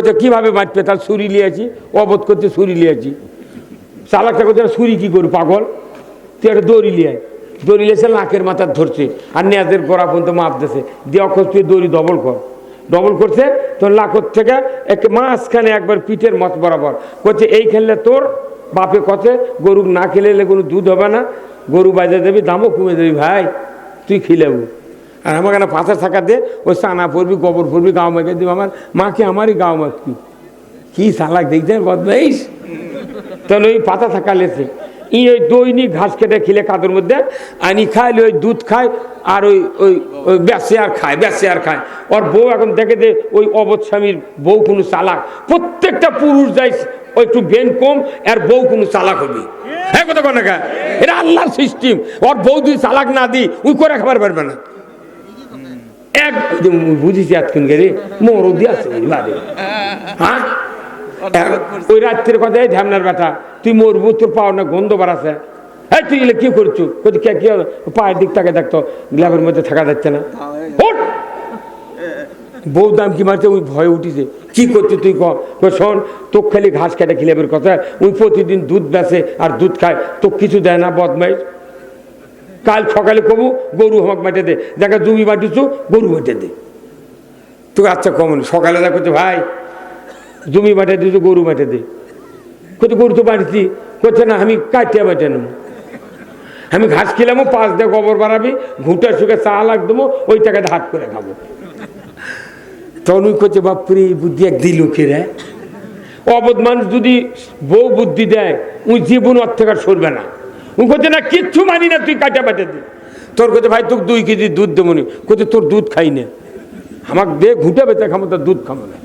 করছে কিভাবে মারবে, তার ছুরি লিয়েছি, অবধ করতে ছুরি লিয়েছি। চালাকটা করছে ছুরি কি করি পাগল, তুই একটা দড়ি লিয়ে, দড়ি লিয়েছে নাকের মাথার ধরছে আর নেজের গোড়া পর্যন্ত মাপ দিয়েছে, দিয়ে অক্ষর তুই দড়ি ডবল কর, ডবল করছে তোর লাখর থেকে এক মাঝখানে একবার পিঠের মত বরাবর করছে। এই খেললে তোর বাপে কথে গরু না খেলে কোনো দুধ হবে না, গরু বাজে দেবি, দামও কমে দেবি, ভাই তুই খিলেবু। আর আমাকে না পাথর থাকা দে, ওই চানা পড়বি, গোবর পড়বি, গাও মেখে দিবি, আমার মাকে আমারই গাও মাখবি। কি চালাক দেখতে বদমাইশ। তাহলে ওই পাতা থাকা লেছে ই ওই দৈনিক ঘাস কেটে খিলে কাদুর মধ্যে আনি খাইলে ওই দুধ খায় আর ওই ওই ওই বেঁচে আর খায়, বেঁচে আর খায়। ওর বউ এখন দেখে যে ওই অবধ স্বামীর বউ কোনো চালাক, প্রত্যেকটা পুরুষ যাই ওই একটু বেন কম আর বউ কোনো চালাক হবে। হ্যাঁ কথা কোন এটা আল্লাহর সিস্টেম। ওর বউ যদি চালাক না দিই ওই করে খাবার পারবে না। এক বুঝিছি এতক্ষণ গেলে মরদি আছে হ্যাঁ, ওই রাত্রের কথাই ঢ্যামনার বেটা তুই মরবু, তোর পাও না গন্ধ বাড়াছে, হ্যাঁ তুই এলে কি করছো, কি পায়ের দিক তাকে দেখতো গ্লাবের মধ্যে থাকা যাচ্ছে না। বউ দাম কি মারছে, ওই ভয়ে উঠিছে, কি করছো তুই শোন, তোক খালি ঘাস কেটে খিলেবের কথা, ওই প্রতিদিন দুধ বেচে আর দুধ খায়, তোকে কিছু দেয় না বদমাইশ। কাল সকালে কবু গরু আমাকে মাঠে দে, দেখা জমি মাটিছু গরু মাঠে দে, তুই আচ্ছা কমন সকালে যা করছে ভাই জমি মাঠে দিয়েছো গরু মাঠে দে, কোথায় গরু তো বাড়িছি, করছে না আমি কাটিয়া মাঠে নেব, আমি ঘাস খেলামো, পাঁচ দিয়ে গোবর বাড়াবি, ঘুঁটার সুখে চা লাগ দেবো, ওই টাকাতে হাত করে খাবো। তখন ওই করছে বাপুরে বুদ্ধি এক দিল লোকেরা, অবধ মানুষ যদি বউ বুদ্ধি দেয় ওই জীবন ওর থেকে আর সরবে না। ও করছে না কিচ্ছু মানি না, তুই কাটা পাঠে দে। তোর কাছে ভাই তোকে 2 কেজি দুধ দেবো নি, কোথায় তোর দুধ খাই না, আমাকে দে ঘুটে বেঁচে খাবো, তার দুধ খাবো না।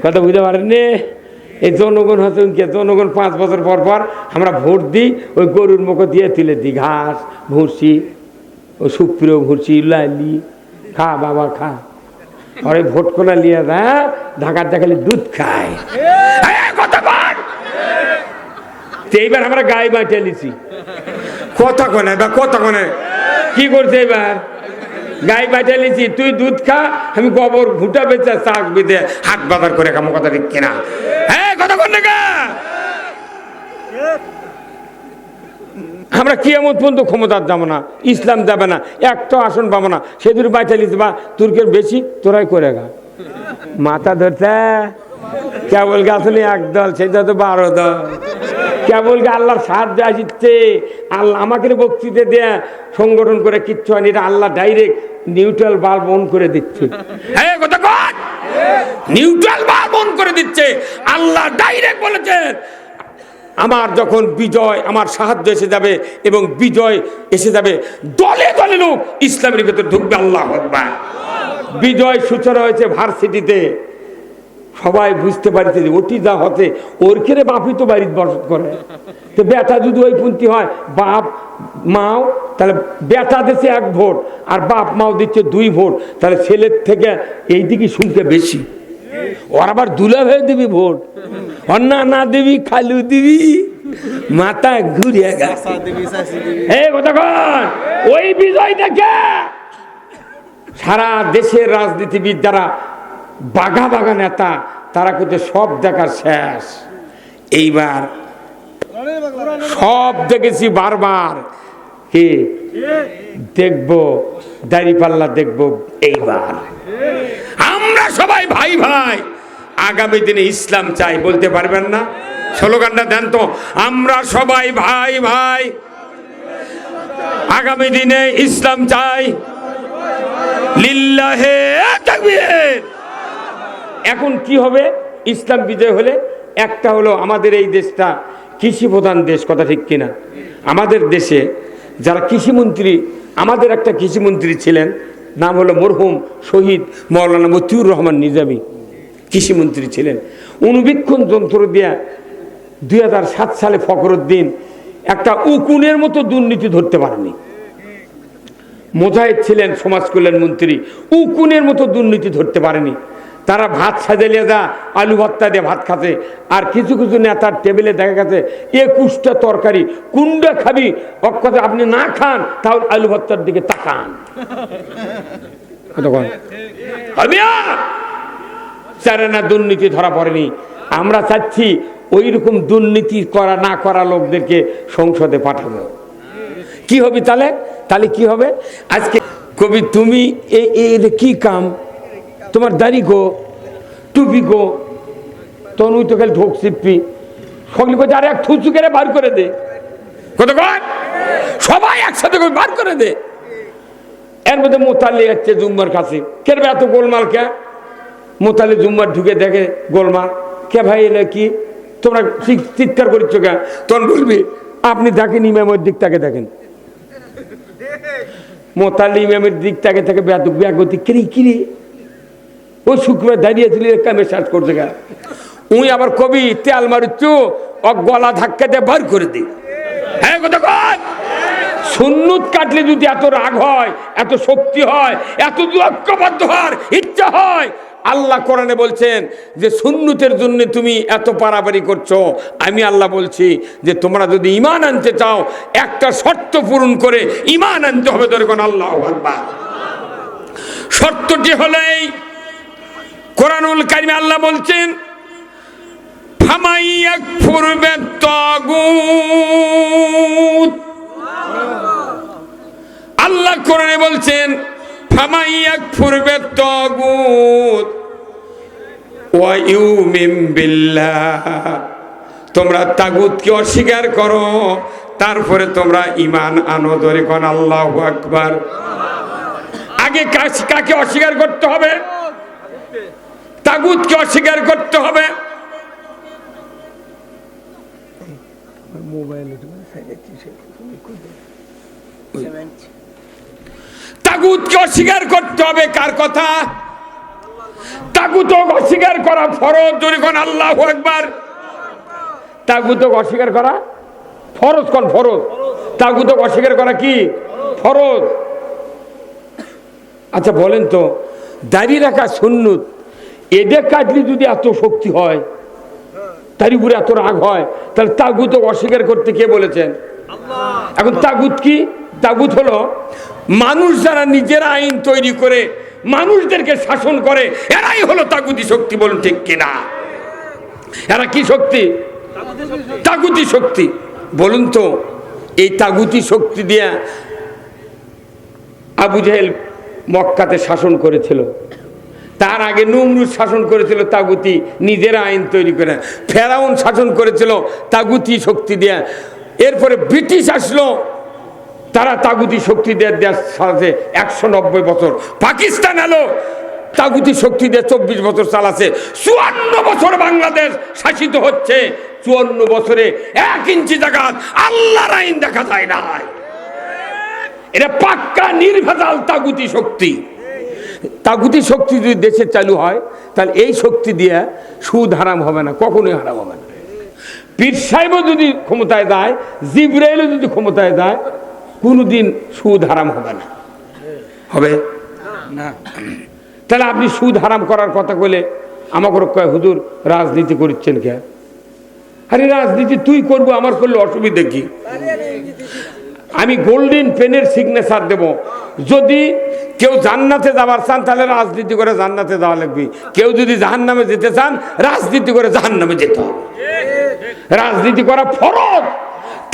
কথা বুঝতে পারেননি? এই জনগণ হচ্ছে জনগণ 5 বছর পর পর আমরা ভোট দিই, ওই গরুর মুখে দিয়ে তুলে দিই ঘাস ভুসি, ওই সুপ্রিয় ভুসি লালি খা বাবা খা, আর ওই ভোট কোনা লিয়ে যা ঢাকার দেখালে দুধ খায়। এইবার আমরা গায়ে বাঁচে লিছি, কথা কোনে বা কথা কোনে কি করছে, এবার গাই বাঁচে লিছি, তুই দুধ খা, আমি গোবর ঘুটা বেচে চাক বেঁধে হাট বাজার করে খামো, কথা ঠিক কিনা? হ্যাঁ কথা কোন না, আমরা কিয়ামত পর্যন্ত ক্ষমতার যাবো না, ইসলাম যাবে না, একটা আসন পাবো না, সেদুর বাঁচে লিছি বা তুর্কের বেশি তোরাই করে গা মাথা ধরতে কেবল গাছনি একদল, সেটা তো 12 দল, কেবল আল্লাহর সাহায্য আসছে। আল্লাহ আমাকে বক্তৃতা দেয়া সংগঠন করে কিচ্ছু হয়নি, এটা আল্লাহ ডাইরেক্ট নিউট্রাল বাল্ব অন করে দিচ্ছে। হ্যাঁ কথা কন, নিউট্রাল বাল্ব অন করে দিচ্ছে, আল্লাহ ডাইরেক্ট বলেছেন আমার যখন বিজয়, আমার সাহায্য এসে যাবে এবং বিজয় এসে যাবে, দলে দলে লোক ইসলামের ভেতর ঢুকবে। আল্লাহু আকবার। বিজয় সূচনা হয়েছে ভার্সিটিতে, সবাই বুঝতে পারছে যে ওটি যা হতে ওর খেলে বাপই তো বাড়িতে বসত করে, তো বেটা যদি ওই পন্থী হয় বাপ মাও, তাহলে বেটা দিচ্ছে 1 ভোট আর বাপ মাও দিচ্ছে 2 ভোট, তাহলে ছেলের থেকে এই দিকে শুনতে বেশি, ওর আবার দুলা হয়ে দিবি ভোট, আর না দিবি খালু দিবি, মাথা ঘুরিয়ে গেছে। ওই বিজয় দেখে সারা দেশের রাজনীতিবিদ যারা বাঘা বাঘা নেতা, তারা কিন্তু সব দেখার শেষ। এইবার সব দেখেছি বারবার, কি দেখবো দাড়িপাল্লা দেখবো। এইবার আমরা সবাই ভাই ভাই, আগামী দিনে ইসলাম চাই, বলতে পারবেন না? স্লোগানটা দেন তো, আমরা সবাই ভাই ভাই, আগামী দিনে ইসলাম চাই, লিল্লাহে তাকবীর। এখন কি হবে? ইসলাম বিজয় হলে একটা হলো আমাদের এই দেশটা কৃষি প্রধান দেশ, কথা ঠিক কিনা? আমাদের দেশে যারা কৃষিমন্ত্রী, আমাদের একটা কৃষিমন্ত্রী ছিলেন, নাম হলো মরহুম শহীদ মৌলানা মতিউর রহমান নিজামী, কৃষিমন্ত্রী ছিলেন। অনুবীক্ষণ যন্ত্র দিয়া 2007 সালে ফখরুদ্দিন একটা উকুনের মতো দুর্নীতি ধরতে পারেনি। মোজাহিদ ছিলেন সমাজ কল্যাণ মন্ত্রী, উকুনের মতো দুর্নীতি ধরতে পারেনি। তারা ভাত সাজালিয়ে যা আলু ভর্তা দিয়ে ভাত খাতে, আর কিছু কিছু নেতার টেবিলে দেখা গেছে 21টা তরকারি, কুন্ডা খাবি অক্ষতে আপনি না খান তাহলে আলু ভর্তার দিকে তাকান। চারানা দুর্নীতি ধরা পড়েনি। আমরা চাচ্ছি ওই রকম দুর্নীতি করা না করা লোকদেরকে সংসদে পাঠাবো। কি হবে তাহলে? তাহলে কি হবে? আজকে কবি তুমি এই কি কাম, তোমার দাড়ি গো, টুপি গো, তনুই তো খালি ঢোক চিপি সকলে করছে, আরে এক থুচু করে বার করে দে, কত কয় সবাই একসাথে করে বার করে দে। এর মধ্যে মোতালি যাচ্ছে জুম্মার কাছে, কেন এত গোলমাল কে? মোতালি জুম্মার ঢুকে দেখে গোলমাল, কে ভাই এলে কি তোমরা চিৎকার করছো কে? তখন বলবি আপনি দেখেন ইমামের দিকটাকে দেখেন। মোতালি ইমামের দিকটাকে থেকে ব্যাগতি কিরি কিরি ওই শুক্রবার দাঁড়িয়েছিল কামে সাজ করছে গা। উই আবার কবি তেল মারুচ্ছু ও গলা ধাক্কা দিয়ে বার করে দি। হ্যাঁ কথা কয়, সুন্নত কাটলে যদি এত রাগ হয়, এত শক্তি হয়, এত ঐক্যবদ্ধ হওয়ার ইচ্ছা হয়, আল্লাহ কোরআনে বলছেন যে সুন্নতের জন্য তুমি এত পারাপারি করছো, আমি আল্লাহ বলছি যে তোমরা যদি ঈমান আনতে চাও একটা শর্ত পূরণ করে ঈমান আনতে হবে। ধরেন আল্লাহু আকবার। শর্তটি হলেই কোরআনুল কারিমে আল্লাহ বলছেন ফামাই ইয়াকফুর বিত্তাগুত। আল্লাহ কোরআনে বলছেন ফামাই ইয়াকফুর বিত্তাগুত ওয়া ইউমিন বিল্লাহ। তোমরা তাগুতকে অস্বীকার করো, তারপরে তোমরা ঈমান আনো। ধরে কোন আল্লাহু আকবার। আগে কাকে অস্বীকার করতে হবে? তাগুতকে অস্বীকার করতে হবে। তাগুতকে অস্বীকার করতে হবে। কার কথা? তাগুত অস্বীকার করা ফরজ। জোরে কোন আল্লাহু আকবার। তাগুত অস্বীকার করা ফরজ। কোন ফরজ? তাগুত অস্বীকার করা কি ফরজ? আচ্ছা বলেন তো, দাঁড়িয়ে রাখা সুন্নত, এদের কাটলে যদি এত শক্তি হয়, তার উপরে এত রাগ হয়, তাহলে তাগুত অস্বীকার করতে কে বলেছেন? এখন তাগুত কি? তাগুত হলো মানুষ যারা নিজেরা আইন তৈরি করে মানুষদেরকে শাসন করে, এরাই হলো তাগুতি শক্তি। বলুন ঠিক কিনা? এরা কি শক্তি? তাগুতি শক্তি। বলুন তো, এই তাগুতি শক্তি দিয়ে আবু জাহেল মক্কাতে শাসন করেছিল, তার আগে নমরুদ শাসন করেছিল তাগুতি নিজেরা আইন তৈরি করে, ফেরাউন শাসন করেছিল তাগুতি শক্তি দিয়ে, এরপরে ব্রিটিশ আসলো, তারা তাগুতি শক্তি দিয়ে দেশ চালাচ্ছে 190 বছর। পাকিস্তান এলো, তাগুতি শক্তি দিয়ে 24 বছর চালাচ্ছে। 54 বছর বাংলাদেশ শাসিত হচ্ছে। 54 বছরে 1 ইঞ্চি জায়গা আল্লাহর আইন দেখা যায় না। এটা পাক্কা নির্ভেজাল তাগুতি শক্তি। তাগুতি শক্তি যদি দেশে চালু হয়, তাহলে এই শক্তি দিয়ে সুদ হারাম হবে না, কখনোই হারাম হবে না। পীর সাহেবও যদি ক্ষমতায় যায়, জিবরাইলও যদি ক্ষমতায় যায়, কোনোদিন সুদ হারাম হবে না। হবে না? তাহলে আপনি সুদ হারাম করার কথা বলে আমাকে কয় হুজুর রাজনীতি করছেন কে? আরে রাজনীতি তুই করবো, আমার করলে অসুবিধা কি? আমি গোল্ডেন পেনের সিগনেচার দেব। যদি কেউ জান্নাতে যাবার চান, তাহলে রাজনীতি করে জান্নাতে যাওয়া লাগবে। কেউ যদি জাহান্নামে যেতে চান, রাজনীতি করে জাহান্নামে যেতে হবে। রাজনীতি করা ফরজ,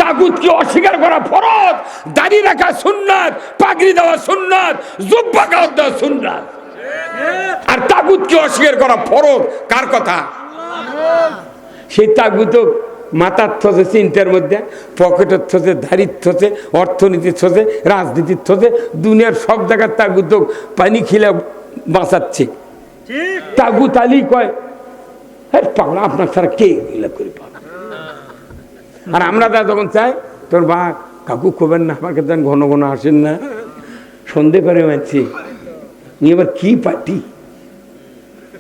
তাগুতকে অস্বীকার করা ফরজ। দাড়ি রাখা সুন্নাত, পাগড়ি দেওয়া সুন্নাত, জুব্বা গাউত দেওয়া সুন্নাত। আর তাগুতকে অস্বীকার করা ফরজ। কার কথা? সেই তাগুত মাথার থসে, চিন্তার মধ্যে পকেটের থসে, দাড়ির থসে, অর্থনীতির থসে, রাজনীতির থসে, দুনিয়ার সব জায়গার তাগুত পানি খিলে বাঁচাচ্ছে। তাগুত আলী কয় পাগলা, আপনার ছাড়া কে এগুলা করে পাবে? আর আমরা তা যখন চাই, তোর বা কাকু খোবেন না, আমাকে দেন, ঘন ঘন আসেন না, সন্ধে করে মানছি নি, এবার কি পার্টি?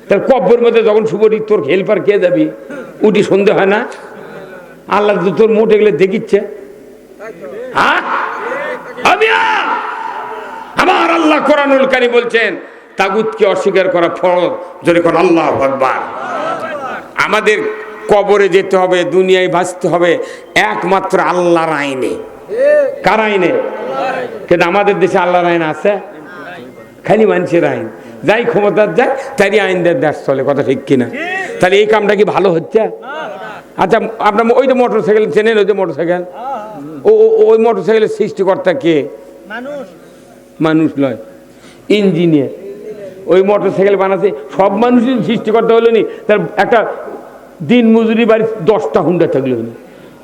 তার কব্বর মধ্যে যখন শুভরি, তোর হেল্পার কে যাবি? উঠি সন্ধে হয় না? আল্লাহ তোর মোটে গেলে দেখিচ্ছে। আমার আল্লাহ কোরআনুল কারীম বলছেন তাগুতকে অস্বীকার করা ফরজ। জোরে কোন আল্লাহু আকবার। আমাদের কবরে যেতে হবে, দুনিয়ায় বাঁচতে হবে একমাত্র আল্লাহর আইনে। কার আইনে? কিন্তু আমাদের দেশে আল্লাহর আইন আছে? খালি মানুষের আইন। যাই ক্ষমতার যায় তারই আইনদের দেশ চলে, কথা ঠিক কিনা? তাহলে এই কামটা কি ভালো হচ্ছে? আচ্ছা আপনার ওই যে মোটর সাইকেল চেনেন, ওই যে মোটর সাইকেল, ওই মোটর সাইকেলের সৃষ্টিকর্তা কে? মানুষ নয়, ইঞ্জিনিয়ার। ওই মোটর সাইকেল বানাচ্ছে সব মানুষই সৃষ্টিকর্তা হলো নি? তার একটা দিন মজুরি বাড়ি 10টা হুন্ডা থাকলো না,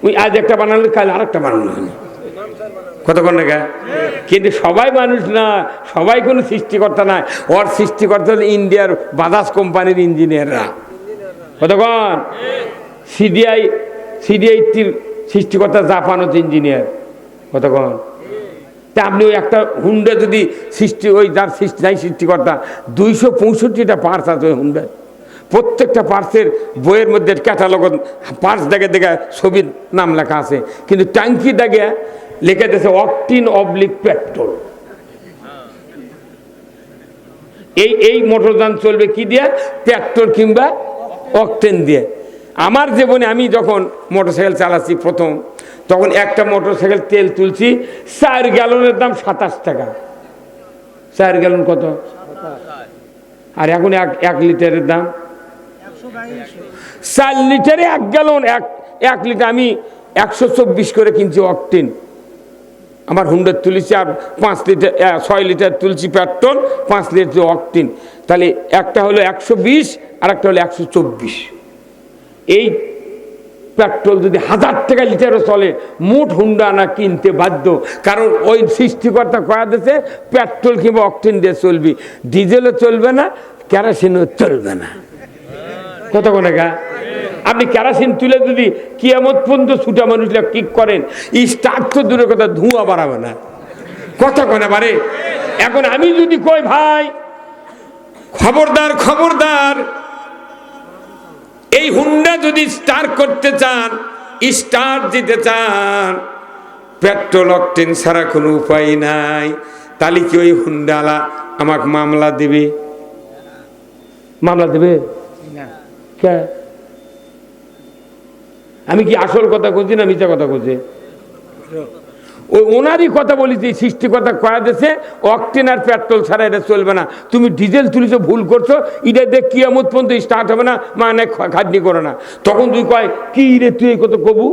ওই আজ একটা বানালো কাল আর একটা বানানো হয়নি, কতক্ষণ দেখা। কিন্তু সবাই মানুষ না, সবাই কোনো সৃষ্টিকর্তা নাই। ওর সৃষ্টিকর্তা হলো ইন্ডিয়ার বাজাজ কোম্পানির ইঞ্জিনিয়াররা, কতক্ষণ। সিডিআইটির সৃষ্টিকর্তা জাপানত ইঞ্জিনিয়ার, কতক্ষণ। তা আপনি ওই একটা হুন্ডা যদি ওই যার সৃষ্টিকর্তা 265টা পার্টস আছে ওই হুন্ডার, প্রত্যেকটা পার্টসের বইয়ের মধ্যে ক্যাটালগ পার্টস দেখে দেখে ছবির নাম লেখা আছে, কিন্তু ট্যাঙ্কি দেখে লেখা দিয়েছে অকটিন অবলিক পেট্রোল। এই মোটরযান চলবে কি দিয়ে? পেট্রোল কিংবা অকটেন দিয়ে। আমার জীবনে আমি যখন মোটরসাইকেল চালাচ্ছি প্রথম, তখন একটা মোটরসাইকেল তেল তুলছি 4 গ্যালনের দাম 27 টাকা। 4 গ্যালন কত? আর এখন 1 লিটারের দাম 4 লিটারে 1 গ্যালন। 1 লিটার আমি 124 করে কিনছি অকটেন। আমার হুন্ডার তুলেছি, আর 5 লিটার 6 লিটার তুলছি পেট্রোল, 5 লিটার অকটেন। তাহলে একটা হলো 120 আর একটা হলো 124। এই পেট্রোল যদি 1000 টাকা লিটারও চলে, মোট হুন্ডা আনা কিনতে বাধ্য। কারণ ওই সৃষ্টিকর্তা কয়া দিয়েছে পেট্রোল কিংবা অকটেন দিয়ে চলবি, ডিজেলও চলবে না, কেরোসিনও চলবে না, কতক্ষণ একা। আপনি কেরোসিন তুলে যদি কিয়ামত পর্যন্ত ছুটা মানুষরা কিক করেন, স্টার্ট তো দূরের কথা, ধোঁয়া বাড়াবে না, কতক্ষণ এবারে। এখন আমি যদি কই ভাই খবরদার খবরদার, এই হুন্ডা যদি স্টার্ট করতে চান, স্টার্ট দিতে চান, পেট্রোল অকটেন ছাড়া কোনো উপায় নাই, তাহলে কি ওই হুন্ডালা আমাকে মামলা দেবে? মামলা দেবে কে? আমি কি আসল কথা বলছি না মিথ্যা কথা বলছি? ওই ওনারই কথা বলেছি, সৃষ্টিকর্তা কয়া দিয়েছে অকটেন আর পেট্রোল ছাড়া এটা চলবে না। তুমি ডিজেল তুলেছো, ভুল করছো, এটা দেখ কিয়ামত পর্যন্ত স্টার্ট হবে না, মানে খাটনি করো না। তখন তুই কয় কি রে তুই এই কত কবু,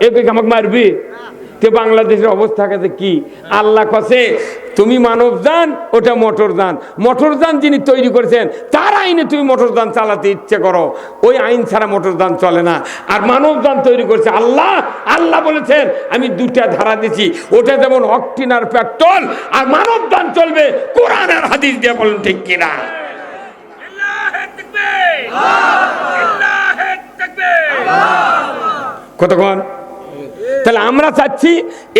একে আমাকে মারবি? তে বাংলাদেশের অবস্থা কাছে কি? আল্লাহ কছে তুমি মানব যান, ওটা মোটর যান। মোটর যান যিনি তৈরি করেছেন তার আইনে তুমি মোটর যান চালাতে ইচ্ছে করো, ওই আইন ছাড়া মোটর যান চলে না। আর মানব যান তৈরি করেছে আল্লাহ। আল্লাহ বলেছেন আমি 2টা ধারা দিচ্ছি, ওটা যেমন অকটেন আর পেট্রোল, আর মানব যান চলবে কোরআন আর হাদিস দিয়ে, বলেন ঠিক কিনা? কতক্ষণ? তাহলে আমরা চাচ্ছি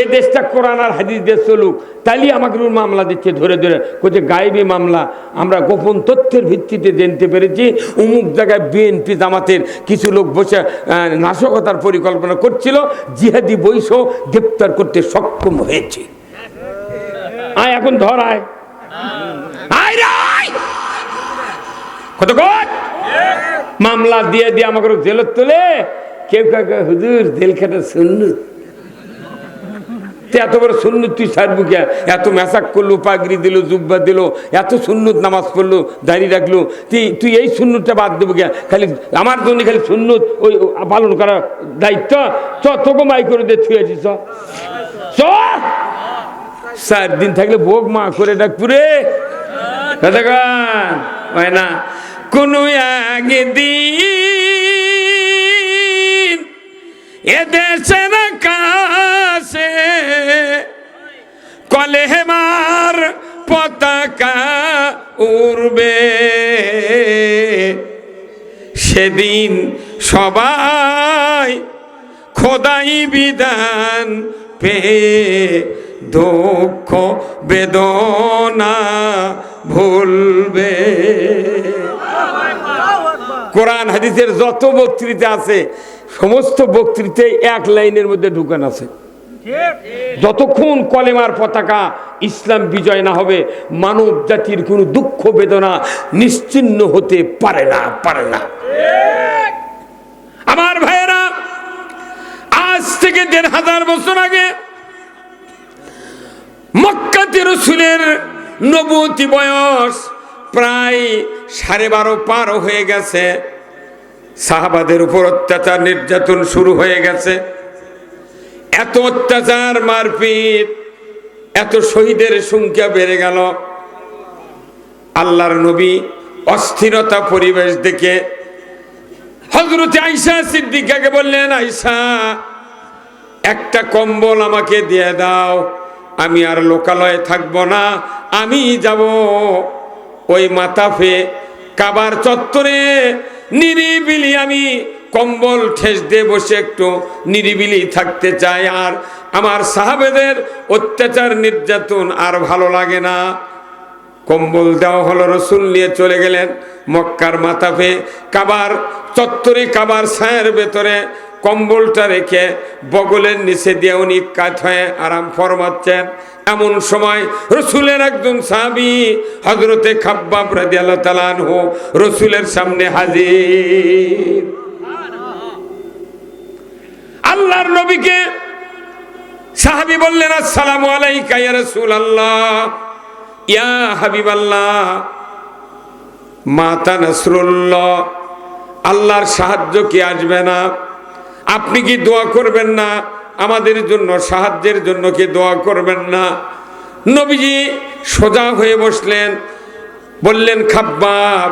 এ দেশটা কোরআন আর হাদিস দিয়ে চলুক, তাইলে আমাকে মামলা দিচ্ছে ধরে ধরে, কোথায় গায়েবী মামলা। আমরা গোপন তথ্যের ভিত্তিতে জানতে পেরেছি অমুক জায়গায় বিএনপি জামাতের কিছু লোক বসে নাশকতার পরিকল্পনা করছিল, জিহাদি বৈশ গ্রেপ্তার করতে সক্ষম হয়েছে। আয় এখন ধর, আয় কতক্ষণ মামলা দিয়ে দিয়ে আমাকে জেলত তোলে। কেউ কাকে হুজুর জেল খাটা সুন্নত, এত বড় সুন্নত তুই ছাড়বু কে? এত মেসাক করলো, পাগড়ি দিল, জুব্বা দিল, এত সুন্নত নামাজ পড়লো, দাঁড়িয়ে রাখলো, তুই এই সুন্নতটা বাদ দেবো কে? খালি আমার জন্য খালি সুন্নত ওই পালন করার দায়িত্ব। তোকে মাই করে দিয়ে থুয়েছি, 4 দিন থাকলে ভোগ মা করে ডাকপুরে হয় না। কোনো একদিন এদেশের কাছে কলেমার পতাকা উড়বে, সেদিন সবাই খোদাই বিধান পেয়ে দুঃখ বেদনা ভুলবে। কোরআন হাদিসের যত বক্তৃতা আছে সমস্ত বক্তৃতায় 1 লাইনের মধ্যে ঢুকান আছে, যতক্ষণ কলেমার পতাকা ইসলাম বিজয় না হবে মানব জাতির কোনো দুঃখ বেদনা নিশ্চিহ্ন হতে পারে না, পারে না। আমার ভাইয়েরা, আজ থেকে 1500 বছর আগে মক্কাতে রাসূলের নবুয়তি বয়স প্রায় 12:30 পার হয়ে গেছে। সাহাবাদের উপর অত্যাচার নির্যাতন শুরু হয়ে গেছে। এত অত্যাচার, মারপিট, এত শহীদের সংখ্যা বেড়ে গেল। আল্লাহর নবী অস্থিরতা পরিবেশ দেখে হযরত আয়েশা সিদ্দিকাকে বললেন, আয়েশা, একটা কম্বল আমাকে দিয়ে দাও, আমি আর লোকালয়ে থাকবো না, আমি যাব ওই মাতাফে কাবার চত্বরে নিরিবিলি, আমি কম্বল ঠেস দিয়ে বসে একটু নিরিবিলি থাকতে চাই, আর আমার সাহাবেদের অত্যাচার নির্যাতন আর ভালো লাগে না। কম্বল দেওয়া হলো, রসুল নিয়ে চলে গেলেন মক্কার মাতাফে কাবার চত্বরে, কাবার ছায়ার ভেতরে কম্বলটা রেখে বগলের নিচে দিয়ে উনি কাত হয়ে আরাম ফরমাচ্ছেন। এমন সময় রসুলের একজন সাহাবী হযরতে খাব্বাব রাদিয়াল্লাহু তাআলা আনহু রসুলের সামনে হাজির। আল্লাহর নবীকে সাহাবী বললেন, আসসালামু আলাইকা ইয়া রাসূলুল্লাহ, ইয়া হাবিবাল্লাহ, মাতা নাসরুল্লাহ, আল্লাহর সাহায্য কি আসবে না? আপনি কি দোয়া করবেন না আমাদের জন্য? সাহায্যের জন্য কি দোয়া করবেন না? নবীজি সোজা হয়ে বসলেন, বললেন, খাব্বাব,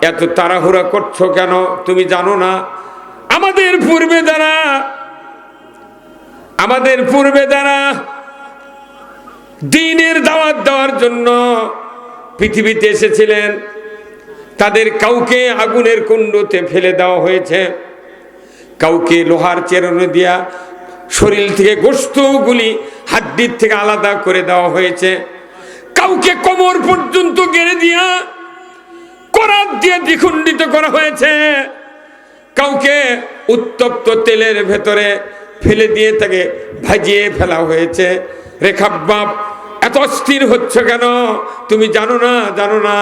এত তাড়াহুড়া করছো কেন? তুমি জানো না আমাদের পূর্বে যারা দ্বীনের দাওয়াত দেওয়ার জন্য পৃথিবীতে এসেছিলেন, তাদের কাউকে আগুনের কুণ্ডতে ফেলে দেওয়া হয়েছে, কাউকে লোহার চেরনে দিয়া শরীর থেকে গোশতগুলি হাড্ডির থেকে আলাদা করে দেওয়া হয়েছে, কাউকে কোমর পর্যন্ত গেড়ে দিয়া করাত দিয়ে দ্বিখণ্ডিত করা হয়েছে, কাউকে উত্তপ্ত তেলের ভেতরে ফেলে দিয়ে তাকে ভাজিয়ে ফেলা হয়েছে। রে খাব্বাব, এত অস্থির হচ্ছে কেন? তুমি জানো না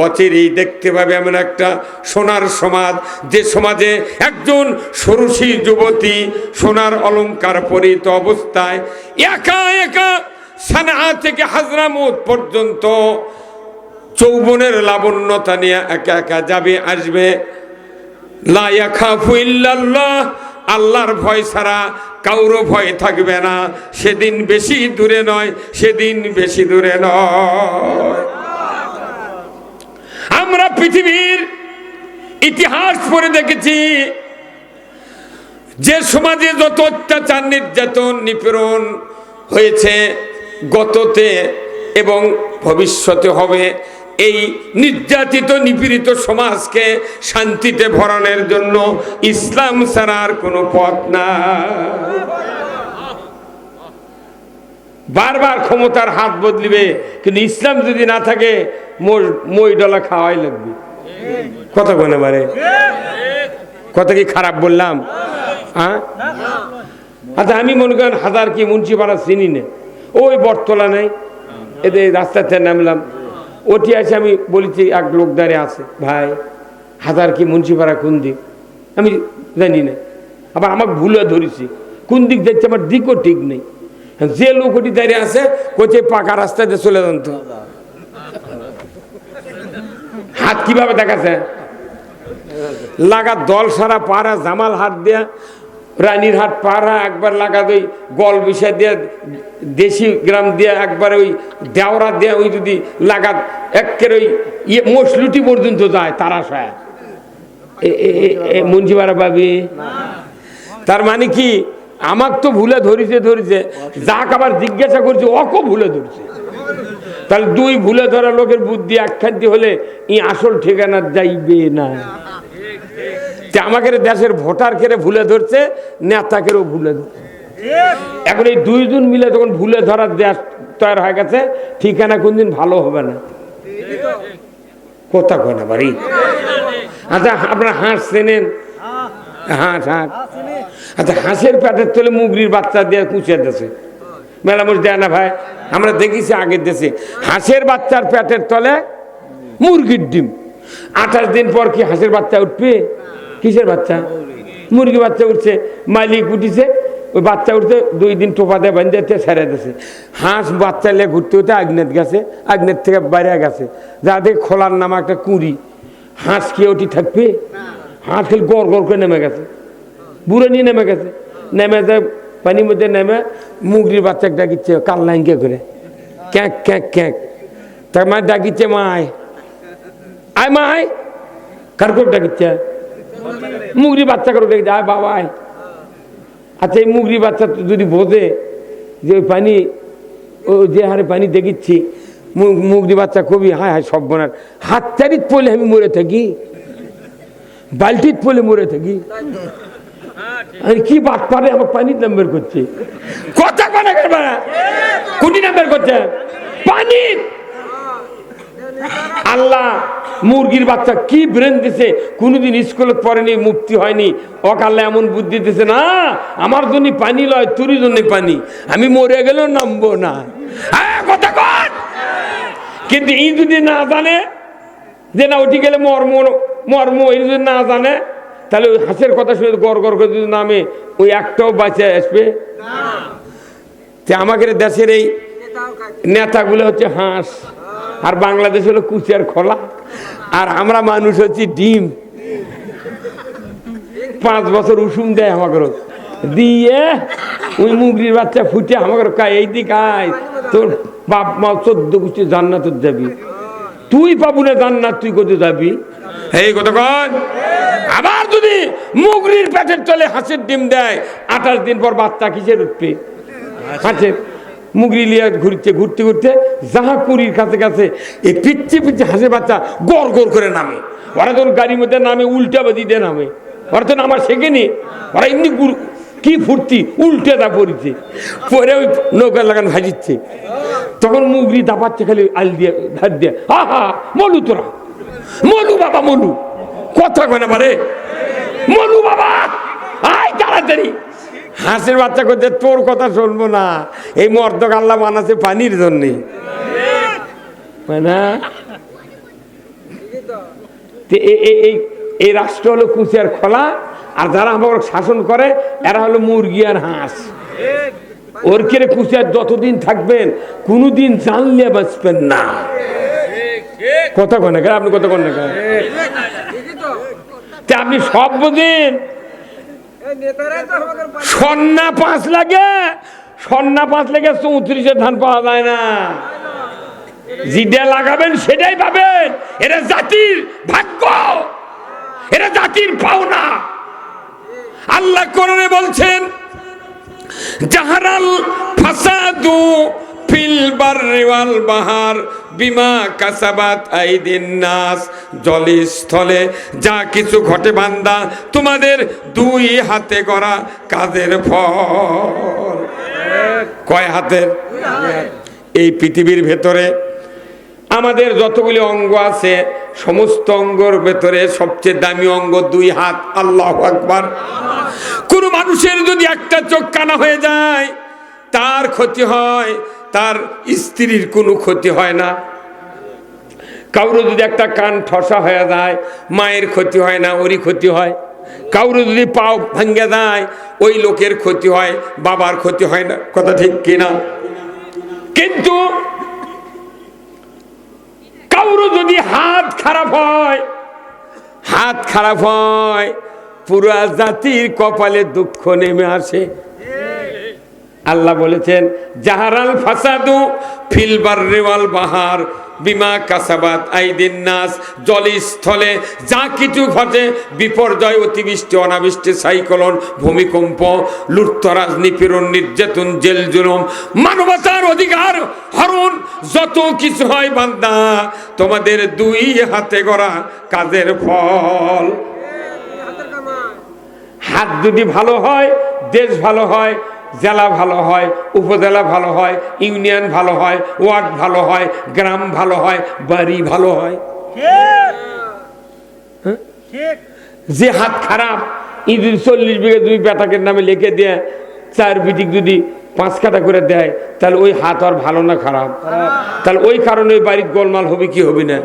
অচিরেই দেখতে পাবে এমন একটা সোনার সমাজ, যে সমাজে একজন ষোড়শী যুবতী সোনার অলংকার পরিহিত অবস্থায় একা একা সানা থেকে হাজরামুত পর্যন্ত যৌবনের লাবণ্যতা নিয়ে একা একা যাবে, আসবে। লা ইয়াখাফু ইল্লাল্লাহ, আল্লাহর ভয় ছাড়া কারো ভয় থাকবে না। সেদিন বেশি দূরে নয়, আমরা পৃথিবীর ইতিহাস পড়ে দেখেছি, যে সমাজে যত অত্যাচার, নির্যাতন, নিপীড়ন হয়েছে গততে এবং ভবিষ্যতে হবে, এই নির্যাতিত নিপীড়িত সমাজকে শান্তিতে ভরানোর জন্য ইসলাম ছাড়া আর কোনো পথ না। বারবার ক্ষমতার হাত বদলিবে, কিন্তু ইসলাম যদি না থাকে মই ডলা খাওয়াই লাগবে। কথা বলে মারে, কথা কি খারাপ বললাম? হ্যাঁ, আচ্ছা, আমি মনে করেন হাজার কি মুন্সিপাড়া চিনি না, ওই বটতলা নেই, এদের রাস্তাতে নামলাম, ওটি আছে, আমি বলেছি এক লোক দাঁড়িয়ে আছে, ভাই হাজার কি মুন্সিপাড়া কোন দিক? আমি জানি না, আবার আমাকে ভুলে ধরেছি, কোন দিক যাচ্ছে আমার দিকও ঠিক নেই। যে লোক ওটি দাঁড়িয়ে আছে কোথায় পাকা রাস্তাতে চলে যান, তো হাত কিভাবে দেখাচ্ছে, লাগা দল সারা পাড়া, জামাল হাট দেয়া, রানীর হাট পাড়া একবার লাগা, ওই গল বিষয় দিয়ে দেশি গ্রাম দিয়ে একবার ওই দেওরা দেয়া, ওই যদি লাগাত একের ওই মশলুটি পর্যন্ত যায় তারা সায় মুন্সিপাড়া পাবি। তার মানে কি, আমাকে তো ভুলে ধরিছে, যাক আবার জিজ্ঞাসা করছে অকো ভুলে ধরছে। তাহলে দুই ভুলে ধরা লোকের বুদ্ধি একখান্তি হলে ই আসল ঠিকানা যাইবে না। আমাকে দেশের ভোটার কেড়ে ভুলে ধরছে, নেতাকেও ভুলে ধরছে। এখন এই দুইজন মিলে যখন ভুলে ধরার দেশ তৈরি হয়ে গেছে, ঠিকানা কোনদিন ভালো হবে না। কথা কয় না বাড়ি। আচ্ছা, আপনারা হাঁস চেনেন? হাঁস, আচ্ছা, হাঁসের পেটের তলে মুগরির বাচ্চা দিয়ে কুচিয়ে দিয়েছে, মেলামুশ দেয় না ভাই? আমরা দেখেছি আগের দেশে হাঁসের বাচ্চার পেটের তলে মুরগির ডিম। 28 দিন পর কি হাঁসের বাচ্চা উঠবে? কিসের বাচ্চা? মুরগি বাচ্চা উঠছে, মালিক উঠিছে, ওই বাচ্চা উঠতে 2 দিন টোপা দিয়ে বান্ধে ছেড়ে দিয়েছে। হাঁস বাচ্চা নিয়ে ঘুরতে ঘুরতে আগনেত গেছে, আগনেত থেকে বাইরে গেছে, যা দেখে খোলার নামা একটা কুঁড়ি। হাঁস খেয়ে ওটি থাকবে? হাঁস খেলে গড় গড় করে নেমে গেছে, বুড়ো নিয়ে নেমে গেছে। নেমে যায় পানির মধ্যে, নেমে মুগরির বাচ্চা ডাকিচ্ছে কাল্লাইনকে করে, ক্যাঁক ক্যাঁক ক্যাঁক। তার মা ডাকিচ্ছে মায়, আয় মায়। কার করে ডাকিচ্ছে? মুগরি বাচ্চা করে ডাকিচ্ছে, আয় বাবা আয়। আচ্ছা, এই মুগরি বাচ্চা যদি বোঝে যে ওই পানি, ও যে হারে পানি দেখিচ্ছি, মুগরি বাচ্চা কবি হায় হায় সব বোনার, হাত চারিত পড়লে আমি মরে থাকি, বালতিত পড়লে মরে থাকি, আর কি বাদ পারে আমার পানির নাম্বার করছে। কথা কোনা করবে না, কোনি নাম্বার করছে পানির। আল্লাহ মুরগির বাচ্চা কি ব্রেন দিছে, কোনোদিন স্কুলে পড়েনি, মুক্তি হয়নি। অকালে এমন বুদ্ধি দিছে, না আমার জন্য পানি লয়, তোর জন্য পানি, আমি মরে গেলেও নামবো না। কথা কন। কিন্তু এই যদি না জানে যে না ওটি গেলে মর্ম মর্ম, এই যদি না জানে, তাহলে ওই হাঁসের কথা শুনে গড় গড় করে যদি নামে, ওই একটাও বাঁচে আসবে। আমাদের দেশের এই নেতাগুলো হচ্ছে হাঁস, আর বাংলাদেশ হলো কুচিয়ার খোলা, আর আমরা মানুষ হচ্ছে ডিম। 5 বছর উষুম দেয় আমাকে দিয়ে, ওই মুগরির বাচ্চা ফুটে আমাকে কায়, এই দিক আয়, তোর বাপ মা 14 গোষ্ঠী জান্নাত যাবি, তুই পাবু না জান্নাত, তুই কোথায় যাবি? এই কথা কন। আবার যদি মুগরির পেটের তলে হাঁসের ডিম দেয়, 28 দিন পর বাচ্চা কিসের উঠবে? হাঁসের। মুগরি লিয়া ঘুরতে ঘুরতে ঘুরতে জাহাকুরির কাছে কাছে এই পিচ্ছে পিচ্ছে হাঁসের বাচ্চা গড় গড় করে নামে। ওরা যখন গাড়ির মধ্যে নামে উল্টা বাদি দিয়ে নামে, ওরা তো নামার শেখেনি, ওরা এমনি কি ফুর্তি উল্টে দা পড়েছে, পরে ওই নৌকা লাগান ভাজিচ্ছে। তখন মুগরি দাপাচ্ছে খালি আল দিয়ে ধার দিয়ে, হা হা মলু তোরা, মলু বাবা মলু। কথা কয় না পারে, মলু বাবা আয় তাড়াতাড়ি। হাঁসের বাচ্চা করছে, তোর কথা শুনবো না, এই মর্দক আল্লাহ বানাচ্ছে পানির জন্যে। এই রাষ্ট্র হলো কুচিয়ার খোলা, আর যারা আমার শাসন করে এরা হলো মুরগি আর হাঁস। ওর কেড়ে কুচিয়ার যতদিন থাকবেন কোনোদিন জানলে বাঁচবেন না। কথা কয় না, আপনি কথা কন না, আপনি সব বোঝেন। সন্না 5 লাগে, সন্না 5 লাগে, 34-এর ধান পাওয়া যায় না। যেটা লাগাবেন সেটাই পাবেন। এটা জাতির ভাগ্য, এটা জাতির পাওনা। আল্লাহ কোরআনে বলছেন, জাহারাল ফাসাদু ফিল বাররি ওয়াল বাহার বিমা কাসাবাত আইদিন নাস। জলে স্থলে যা কিছু ঘটে বান্দা, তোমাদের 2 হাতে গড়া কাজের ফল। কয় হাতের? এই পৃথিবীর ভেতরে আমাদের যতগুলি অঙ্গ আছে, সমস্ত অঙ্গর ভেতরে সবচেয়ে দামি অঙ্গ 2 হাত। আল্লাহু আকবার। কোন মানুষের যদি একটা চোখ কানা হয়ে যায়, তার ক্ষতি হয়, তার স্ত্রীর কোনো ক্ষতি হয় না। কাউর যদি একটা কান ঠসা হয়ে যায়, মায়ের ক্ষতি হয় না, ওরই ক্ষতি হয়। কাউর যদি পাও ভাঙ্গে যায়, ওই লোকের ক্ষতি হয়, বাবার ক্ষতি হয় না। কথা ঠিক কিনা? কিন্তু কাউর যদি হাত খারাপ হয়, হাত খারাপ হয়, পুরা জাতির কপালে দুঃখ নেমে আসে। আল্লাহ বলেছেন, জাহারাল ফাসাদু ফিল বাররি ওয়াল বাহার বিমা কাসাবাত আইদিন নাস। জলস্থলে যা কিছু ঘটে, বিপর্যয়, অতিবৃষ্টি, অনাবৃষ্টি, সাইক্লোন, ভূমিকম্প, লুটতরাজ, নিপীড়ন, নির্যাতন, জেল জুলুম, মানবতার অধিকার হরণ, যত কিছু হয় বান্দা, তোমাদের 2 হাতে গড়া কাজের ফল। হাত যদি ভালো হয়, দেশ ভালো হয়, জেলা ভালো হয়, উপজেলা ভালো হয়, ইউনিয়ন ভালো হয়, ওয়ার্ড ভালো হয়, গ্রাম ভালো হয়, বাড়ি ভালো হয়। যে হাত খারাপ, ই যদি 40 বিঘা জমি বেটাকের নামে লিখে দেয়, 4 বিটিক যদি 5 কাঠা করে দেয়, তাহলে ওই হাত আর ভালো না খারাপ? তাহলে ওই কারণে ওই বাড়ির গোলমাল হবে কি হবে না?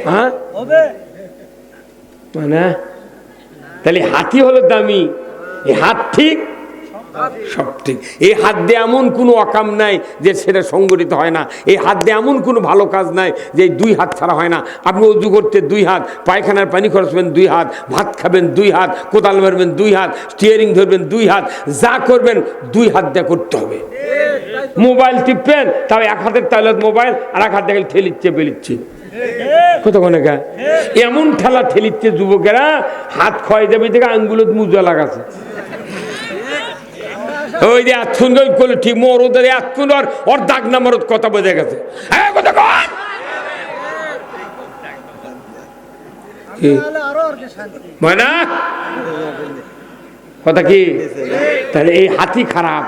হ্যাঁ, মানে তাহলে হাতই হলো দামি। এই হাত ঠিক সব ঠিক। এই হাত দিয়ে এমন কোনো অকাম নাই যে সেটা সংগঠিত হয় না। এই হাত দিয়ে এমন কোনো ভালো কাজ নাই যে দুই হাত ছাড়া হয় না। আপনি উজু করতে দুই হাত, পায়খানার পানি খরচবেন দুই হাত, ভাত খাবেন দুই হাত, কোদাল মারবেন দুই হাত, স্টিয়ারিং ধরবেন দুই হাত, যা করবেন দুই হাত দিয়ে করতে হবে। মোবাইল টিপবেন, তাও এক হাতের তাইলত মোবাইল, আর এক হাত দেখে ঠেলিচ্ছে বেলিচ্ছে, কতক্ষণে গা এমন ঠেলা ঠেলিচ্ছে যুবকেরা, হাত ক্ষয় যাবে থেকে আঙ্গুলত মুজা লাগাছে। ওই যে এত সুন্দর করলে ঠিক মরদের এত সুন্দর ওর দাগ নামার কথা বোঝা গেছে। কথা কি তাহলে এই হাতই খারাপ।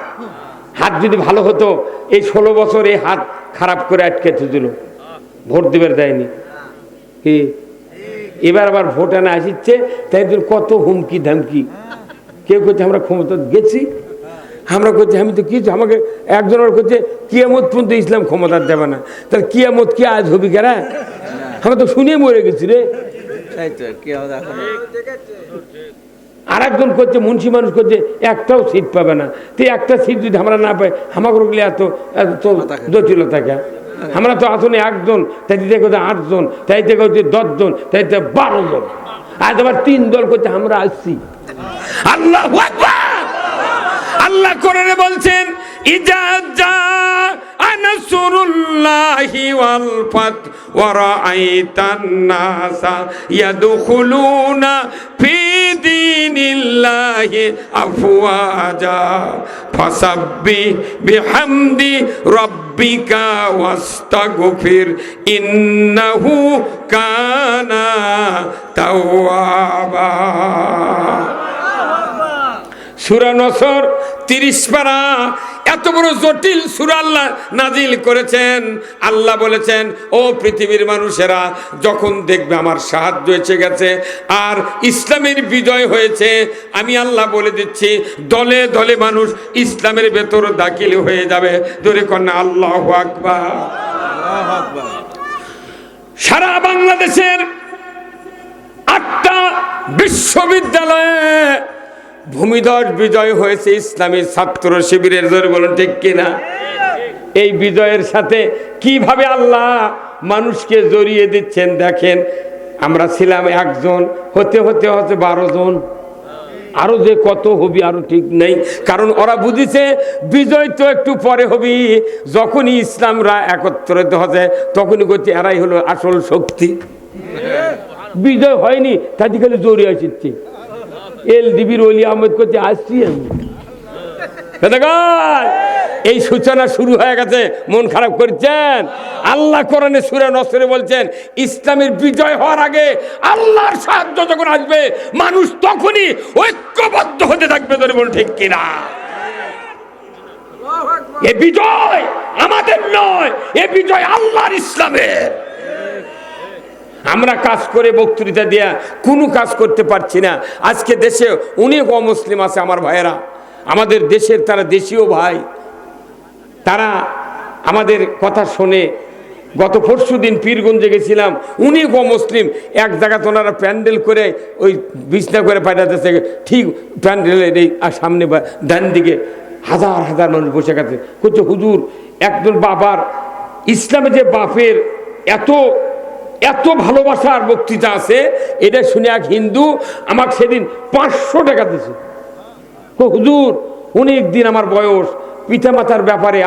হাত যদি ভালো হতো এই 16 বছর এই হাত খারাপ করে আটকেছে দিল, ভোট দিবার দেয়নি। কি এবার আবার ভোট আনা আসিচ্ছে, তাই কত হুমকি ধামকি। কেউ করছে আমরা ক্ষমতা গেছি, আমরা করছি আমি তো কিছু, আমাকে একজন করছে কিয়ামত পর্যন্ত ইসলাম ক্ষমতা দেবে না। তাহলে কিয়ামত কি আজ হবি কেরা? আমরা তো শুনে মরে গেছি রে। আর একজন করছে মুন্সি মানুষ করছে একটাও সিট পাবে না। তো একটা সিট যদি আমরা না পাই আমাকে রোগলে এত জটিলতা কে? আমরা তো আসলে একজন, তাই দিতে করছে 8 জন, তাই থেকে হচ্ছে 10 জন, তাই 12 জন। আজ আবার 3 দল করছে আমরা আসছি। আল্লাহ আল্লাহ কোরআনে বলছেন ইজা জাআ নাসরুল্লাহি ওয়াল ফাত ওয়া রাআইতান নাসা ইয়াদখুলুনা ফি দীনিল্লাহি আফওয়াজা ফাসাব্বিহ বিহামদি রাব্বিকা ওয়াস্তাগফির ইন্নাহু কানা তাওয়াবা। সূরা নসর 30 পারা, এত বড় জটিল সূরা আল্লাহ নাজিল করেছেন। আল্লাহ বলেছেন ও পৃথিবীর মানুষেরা, যখন দেখবে আমার সাহায্য এসে গেছে আর ইসলামের বিজয় হয়েছে, আমি আল্লাহ বলে দিচ্ছি দলে দলে মানুষ ইসলামের ভেতর দাখিল হয়ে যাবে। ধরে কন্যা আল্লাহু আকবার। সারা বাংলাদেশের 8টা বিশ্ববিদ্যালয়ে ভূমিধস বিজয় হয়েছে ইসলামী ছাত্র শিবিরের। জোরে বলুন ঠিক কিনা? এই বিজয়ের সাথে কিভাবে আল্লাহ মানুষকে জড়িয়ে দিচ্ছেন দেখেন। আমরা ছিলাম 1 জন, হতে হতে হচ্ছে 12 জন, আরো যে কত হবি আরো ঠিক নেই। কারণ ওরা বুঝেছে বিজয় তো একটু পরে হবি, যখনই ইসলামরা একত্রিত হচ্ছে তখনই করছে এরাই হলো আসল শক্তি। বিজয় হয়নি তাদের খালি জড়িয়ে আসছে। এলডিবির ওলি আহমেদ করছে আসছি আমি। এই সূচনা শুরু হয়ে গেছে, মন খারাপ করছেন? আল্লাহ কোরআনে সূরা নসরে বলছেন ইসলামের বিজয় হওয়ার আগে আল্লাহর সাহায্য যখন আসবে মানুষ তখনই ঐক্যবদ্ধ হতে থাকবে। ধরে বলুন ঠিক কিনা? এ বিজয় আমাদের নয়, এ বিজয় আল্লাহর, ইসলামের। আমরা কাজ করে বক্তৃতা দিয়া কোনো কাজ করতে পারছি না। আজকে দেশে অনেক অমুসলিম আছে আমার ভাইয়েরা, আমাদের দেশের, তারা দেশীয় ভাই, তারা আমাদের কথা শোনে। গত পরশুদিন পীরগঞ্জে গেছিলাম, অনেক অমুসলিম এক জায়গাতে ওনারা প্যান্ডেল করে ওই বিছনা করে পাঠাতেছে, ঠিক প্যান্ডেলের এই সামনে বা ডান দিকে হাজার হাজার মানুষ বসে গেছে। করছে হুজুর একজন বাবার, ইসলামে যে বাপের এত এত ভালোবাসার বক্তৃতা আছে, এটা শুনে এক হিন্দু আমাকে সেদিন 500 টাকা দিয়েছে। হুজুর অনেক দিন আমার বয়স, পিতামাতার ব্যাপারে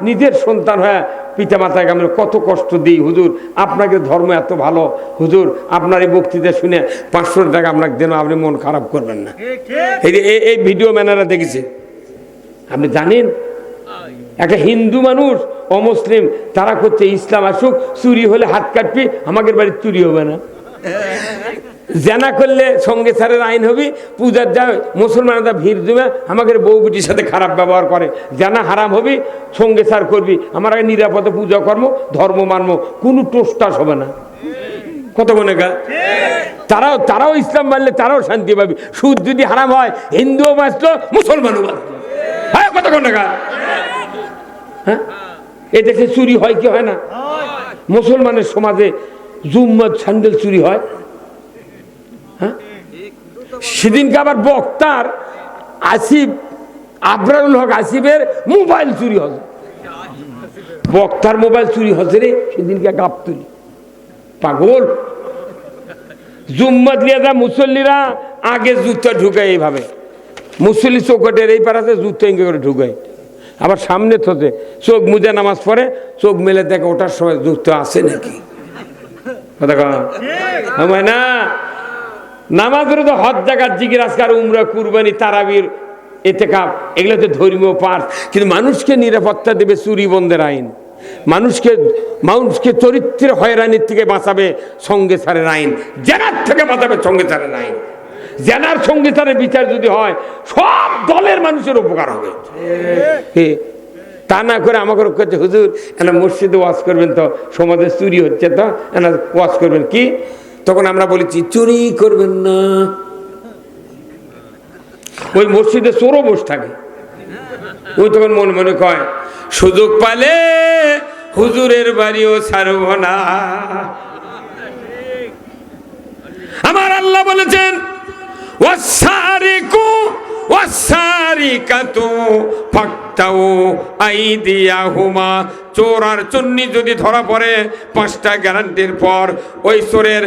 নিজের সন্তান হয়ে পিতামাতাকে আমরা কত কষ্ট দিই। হুজুর আপনাকে ধর্ম এত ভালো, হুজুর আপনার এই বক্তৃতা শুনে 500 টাকা আপনাকে দেন, আপনি মন খারাপ করবেন না। এই ভিডিও ম্যানেরা দেখেছে। আপনি জানেন একটা হিন্দু মানুষ অমুসলিম, তারা করছে ইসলাম আসুক, চুরি হলে হাত কাটবি, আমাদের বাড়ির চুরি হবে না। জেনা করলে সঙ্গে সারের আইন হবে, পূজার যা মুসলমানরা ভিড় দেবে, আমাদের বউ বুটির সাথে খারাপ ব্যবহার করে, জানা হারাম হবে, সঙ্গে সার করবি, আমার আগে নিরাপদে পূজা কর্ম, ধর্ম মানব, কোনো টোস্টাস হবে না। কত মনে গা? তারাও ইসলাম মানলে তারাও শান্তি পাবি। সুদ যদি হারাম হয় হিন্দুও বাঁচলো, মুসলমানও বাঁচলো। হ্যাঁ কত কোন গা? হ্যাঁ এদেশে চুরি হয় কি হয় না? মুসলমানের সমাজে জুম্মত স্যান্ডেল চুরি হয়। হ্যাঁ সেদিনকে আবার বক্তার আবরারুল হক আসিফের মোবাইল চুরি হচ্ছে, বক্তার মোবাইল চুরি হচ্ছে রে, সেদিনকে গাপ তুলি পাগল। জুম্মাত লিয়ে যা মুসল্লিরা আগে জুতা ঢুকায় এইভাবে, মুসল্লি চৌকটের এই পাড়াতে জুতা ইঙ্গে করে ঢুকায়, আবার সামনে থতে চোখ মুজে নামাজ পড়ে, চোখ মেলে দেখে ওঠার সময় জুতা আছে নাকি, কথা কয় না। নামাজের তো হজ জাকাত জিকির আজকার উমরা কুরবানি তারাবির ইতিকাফ এগুলো তো ধর্মীয় পাঠ, কিন্তু মানুষকে নিরাপত্তা দেবে চুরি বন্ধের আইন, মানুষকে চরিত্রের হয়রানির থেকে বাঁচাবে সঙ্গে ছাড়ের আইন, জেনার থেকে বাঁচাবে সঙ্গে ছাড়ের আইন। জেনার সঙ্গে ছাড়ের বিচার যদি হয় সব দলের মানুষের উপকার হবে। তা না করে আমাকে করছে হুজুর এনা মসজিদে ওয়াজ করবেন তো, সমাজে চুরি হচ্ছে তো এনা ওয়াজ করবেন কি? তখন আমরা বলেছি চুরি করবেন না, ওই মসজিদে চোরও বসে থাকে। ওই তখন মনে মনে কয় সুযোগ পালে হুজুরের বাড়িও ছাড়ব না। আমার আল্লাহ বলেছেন ওয়াসারিকু ওয়াসারিকাতু ফাকতাউ আইদিয়াহুমা, চোর আর চুন্নি যদি ধরা পড়ে 5টা গ্যারান্টির পর ওই চোরের